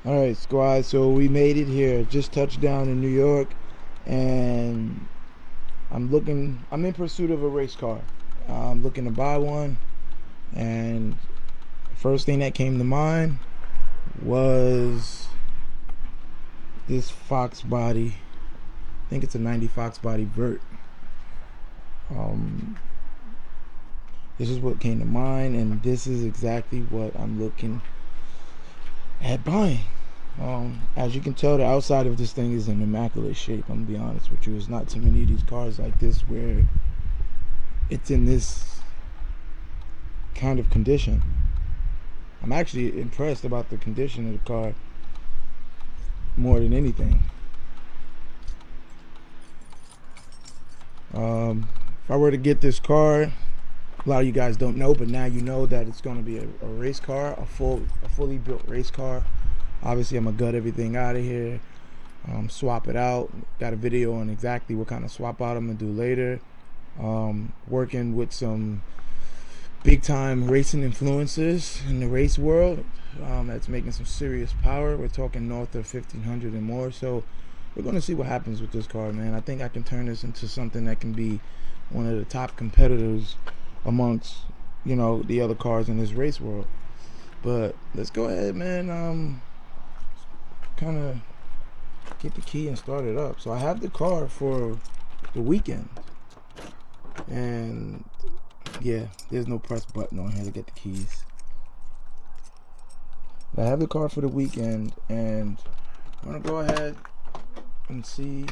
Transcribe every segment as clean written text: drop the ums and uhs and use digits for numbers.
All right, squad, so we made it here. Just touched down in New York, and I'm in pursuit of a race car. I'm looking to buy one, and the first thing that came to mind was this FOXBODY. I think it's a 90 FOXBODY Vert. This is what came to mind, and this is exactly what I'm looking at buying. As you can tell, the outside of this thing is in immaculate shape. I'm gonna be honest with you. There's not too many of these cars like this where it's in this kind of condition. I'm actually impressed about the condition of the car more than anything. If I were to get this car, a lot of you guys don't know, but now you know that it's going to be a race car, a fully built race car. Obviously, I'm gonna gut everything out of here, swap it out. Got a video on exactly what kind of swap out I'm gonna do later. Working with some big time racing influencers in the race world, that's making some serious power. We're talking north of 1500 and more. So we're gonna see what happens with this car, man. I think I can turn this into something that can be one of the top competitors amongst, you know, the other cars in this race world. But let's go ahead, man. Kind of get the key and start it up. So I have the car for the weekend, and yeah, there's no press button on here to get the keys. But I have the car for the weekend, and I'm gonna go ahead and see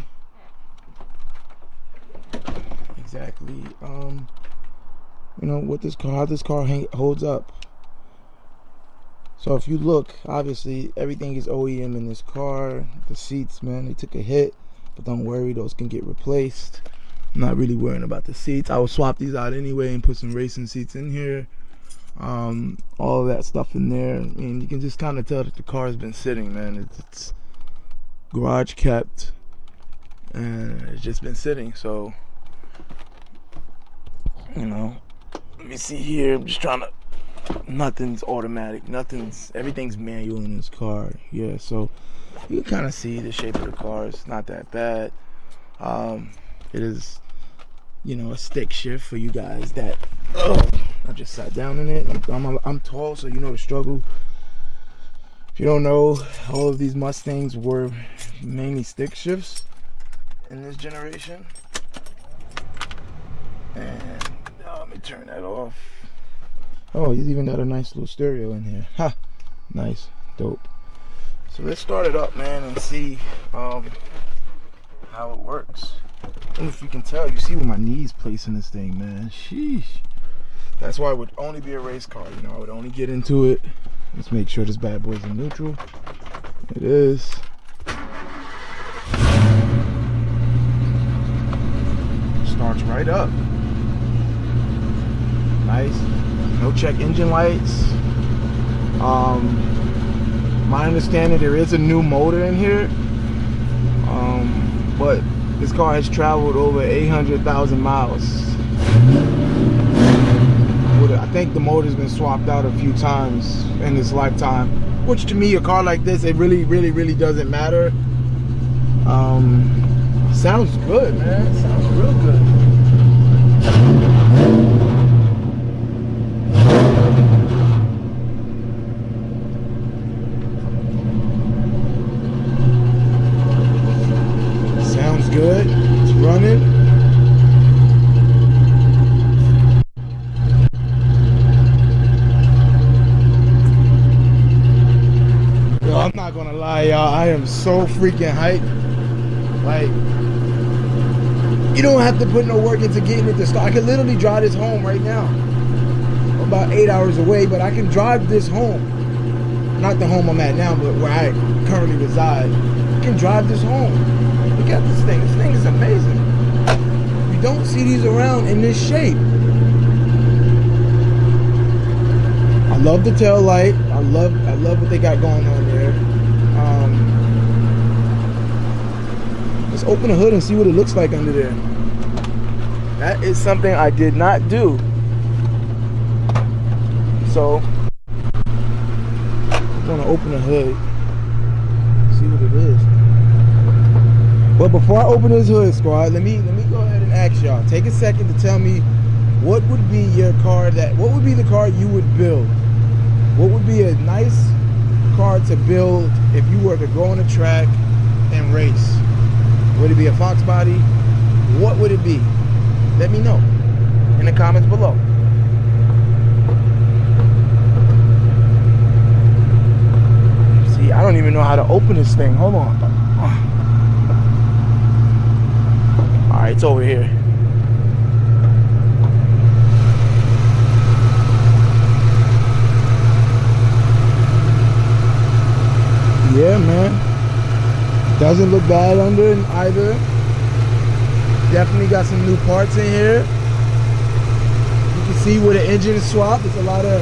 exactly you know, what this car, how this car holds up. So if you look, obviously everything is OEM in this car. The seats, man, they took a hit, but don't worry, those can get replaced. I'm not really worrying about the seats. I will swap these out anyway and put some racing seats in here. All of that stuff in there. I mean, you can just kind of tell that the car has been sitting, man. It's garage kept, and it's just been sitting. So, you know, let me see here. I'm just trying to. Nothing's automatic, everything's manual in this car. Yeah, so you can kind of see the shape of the car. It's not that bad. It is, you know, a stick shift for you guys that I just sat down in it. I'm tall, so you know the struggle. If you don't know, all of these Mustangs were mainly stick shifts in this generation. And let me turn that off. Oh, he's even got a nice little stereo in here. Ha! Nice. Dope. So let's start it up, man, and see how it works. And if you can tell, you see where my knees place in this thing, man. Sheesh. That's why it would only be a race car, you know. I would only get into it. Let's make sure this bad boy's in neutral. It is. Starts right up. Nice. No check engine lights. My understanding, there is a new motor in here, but this car has traveled over 800,000 miles. I think the motor's been swapped out a few times in this lifetime, which to me, a car like this, it really doesn't matter. Sounds good, man. Sounds real good. Good, it's running. Yo, I'm not gonna lie, y'all, I am so freaking hyped. Like, you don't have to put no work into getting it to start. I can literally drive this home right now. I'm about 8 hours away, but I can drive this home. Not the home I'm at now, but where I currently reside. I can drive this home. Look at this thing. This thing is amazing. You don't see these around in this shape. I love the tail light. I love what they got going on there. Let's open the hood and see what it looks like under there. That is something I did not do. So I'm gonna open the hood. See what it is. But before I open this hood, squad, let me go ahead and ask y'all. Take a second to tell me what would be your car what would be the car you would build? What would be a nice car to build if you were to go on a track and race? Would it be a FOXBODY? What would it be? Let me know in the comments below. See, I don't even know how to open this thing. Hold on. All right, it's over here. Yeah, man. Doesn't look bad under either. Definitely got some new parts in here. You can see where the engine is swapped. It's a lot of,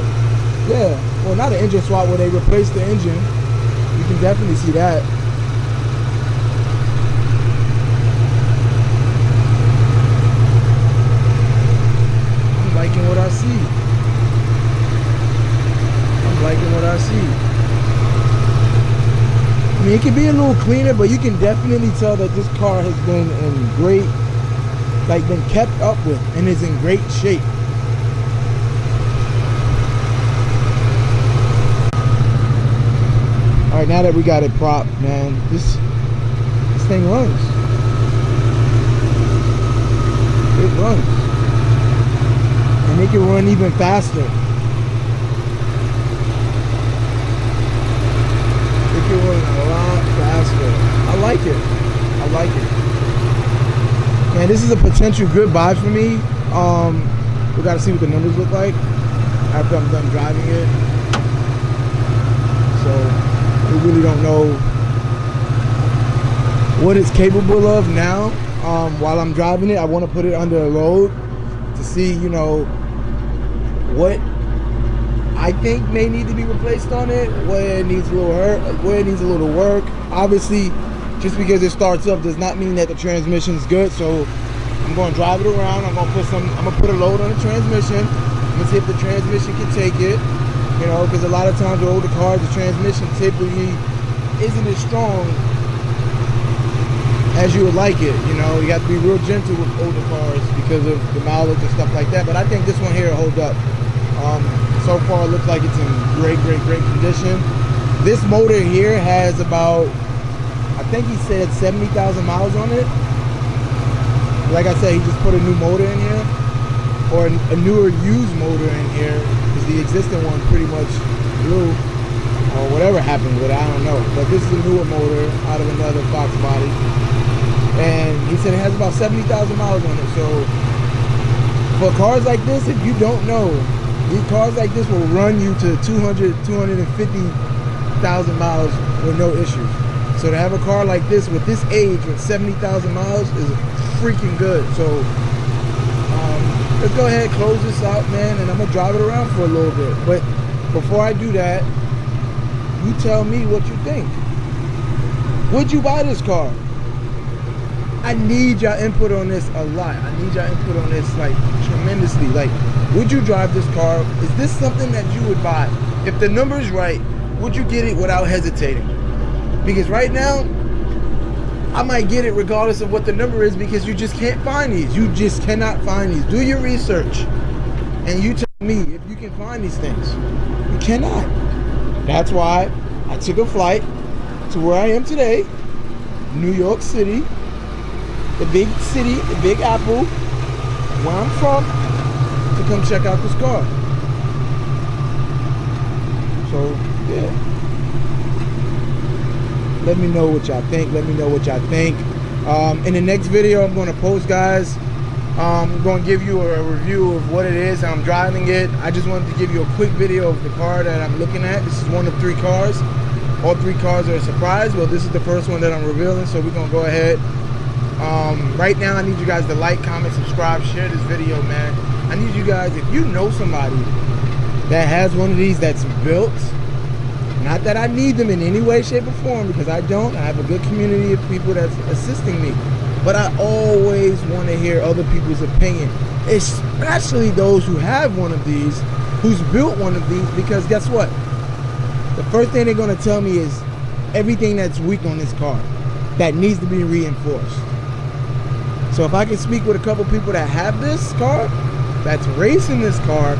yeah. Well, not an engine swap where they replaced the engine. You can definitely see that. I'm liking what I see. I'm liking what I see. I mean, it can be a little cleaner, but you can definitely tell that this car has been in great, like been kept up with and is in great shape. All right, now that we got it propped, man, this thing runs. It runs. And it can run even faster. It can run a lot faster. I like it. I like it. Man, this is a potential good buy for me. We gotta see what the numbers look like after I'm done driving it. So we really don't know what it's capable of now. While I'm driving it, I want to put it under a load to see, you know, what I think may need to be replaced on it, where it needs a little where it needs a little work. Obviously, just because it starts up does not mean that the transmission's good. So I'm going to drive it around. I'm gonna put a load on the transmission. I'm gonna see if the transmission can take it. You know, because a lot of times with older cars, the transmission typically isn't as strong as you would like it. You know, you got to be real gentle with older cars because of the mileage and stuff like that. But I think this one here will hold up. So far, it looks like it's in great condition. This motor here has about, I think he said 70,000 miles on it. Like I said, he just put a new motor in here, or a newer used motor in here, because the existing one pretty much blew, or whatever happened with it, I don't know. But this is a newer motor out of another FOXBODY, and he said it has about 70,000 miles on it. So for cars like this, if you don't know, these cars like this will run you to 250,000 miles with no issues. So to have a car like this with this age with 70,000 miles is freaking good. So let's go ahead and close this out, man, and I'm gonna drive it around for a little bit. But before I do that, you tell me what you think. Would you buy this car? I need your input on this a lot. I need your input on this like tremendously. Like, would you drive this car? Is this something that you would buy? If the number is right, would you get it without hesitating? Because right now, I might get it regardless of what the number is, because you just can't find these. You just cannot find these. Do your research and you tell me if you can find these things. You cannot. That's why I took a flight to where I am today, New York City, the big city, the Big Apple, where I'm from, to come check out this car. So, yeah. Let me know what y'all think. Let me know what y'all think. In the next video I'm going to post, guys, I'm going to give you a review of what it is, how I'm driving it. I just wanted to give you a quick video of the car that I'm looking at. This is one of 3 cars. All 3 cars are a surprise. Well, this is the first one that I'm revealing, so we're going to go ahead. Right now, I need you guys to like, comment, subscribe, share this video, man. I need you guys, if you know somebody that has one of these that's built, not that I need them in any way, shape, or form, because I don't. I have a good community of people that's assisting me. But I always want to hear other people's opinion, especially those who have one of these, who's built one of these, because guess what? The first thing they're going to tell me is, everything that's weak on this car that needs to be reinforced. So if I can speak with a couple people that have this car, that's racing this car,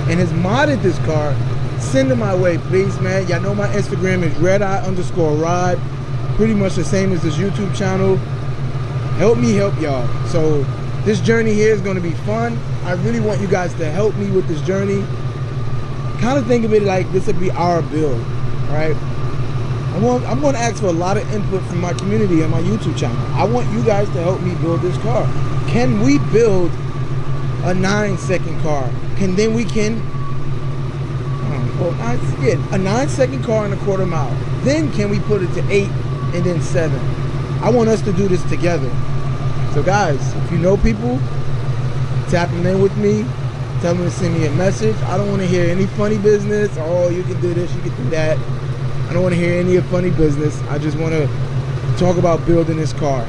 and has modded this car, send them my way, please, man. Y'all know my Instagram is redeye_rod. Pretty much the same as this YouTube channel. Help me help y'all. So this journey here is going to be fun. I really want you guys to help me with this journey. Kind of think of it like this would be our build, right? I'm going to ask for a lot of input from my community on my YouTube channel. I want you guys to help me build this car. Can we build a 9-second car? Then we can, a 9-second car in a quarter mile. Then can we put it to 8 and then 7? I want us to do this together. So guys, if you know people, tap them in with me. Tell them to send me a message. I don't want to hear any funny business. Oh, you can do this, you can do that. I don't want to hear any funny business. I just want to talk about building this car.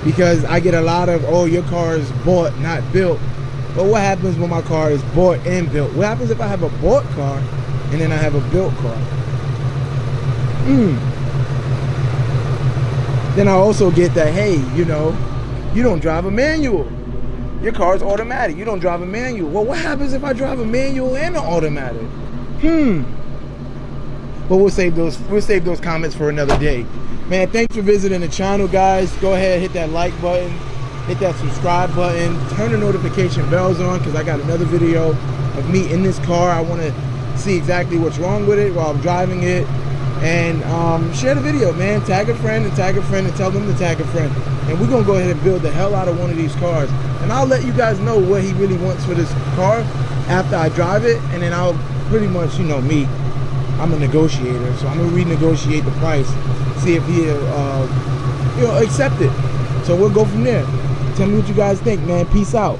Because I get a lot of, oh, your car is bought, not built. But what happens when my car is bought and built? What happens if I have a bought car and then I have a built car? Then I also get that, hey, you know, you don't drive a manual. Your car is automatic. You don't drive a manual. Well, what happens if I drive a manual and an automatic? But we'll save those comments for another day. Man, thanks for visiting the channel, guys. Go ahead, hit that like button, hit that subscribe button, turn the notification bells on, because I got another video of me in this car. I want to see exactly what's wrong with it while I'm driving it. And share the video, man. Tag a friend and tag a friend and tell them to tag a friend. And we're gonna go ahead and build the hell out of one of these cars. And I'll let you guys know what he really wants for this car after I drive it. And then I'll pretty much, you know me, I'm a negotiator, so I'm gonna renegotiate the price, see if he'll you know, accept it. So we'll go from there. Tell me what you guys think, man. Peace out.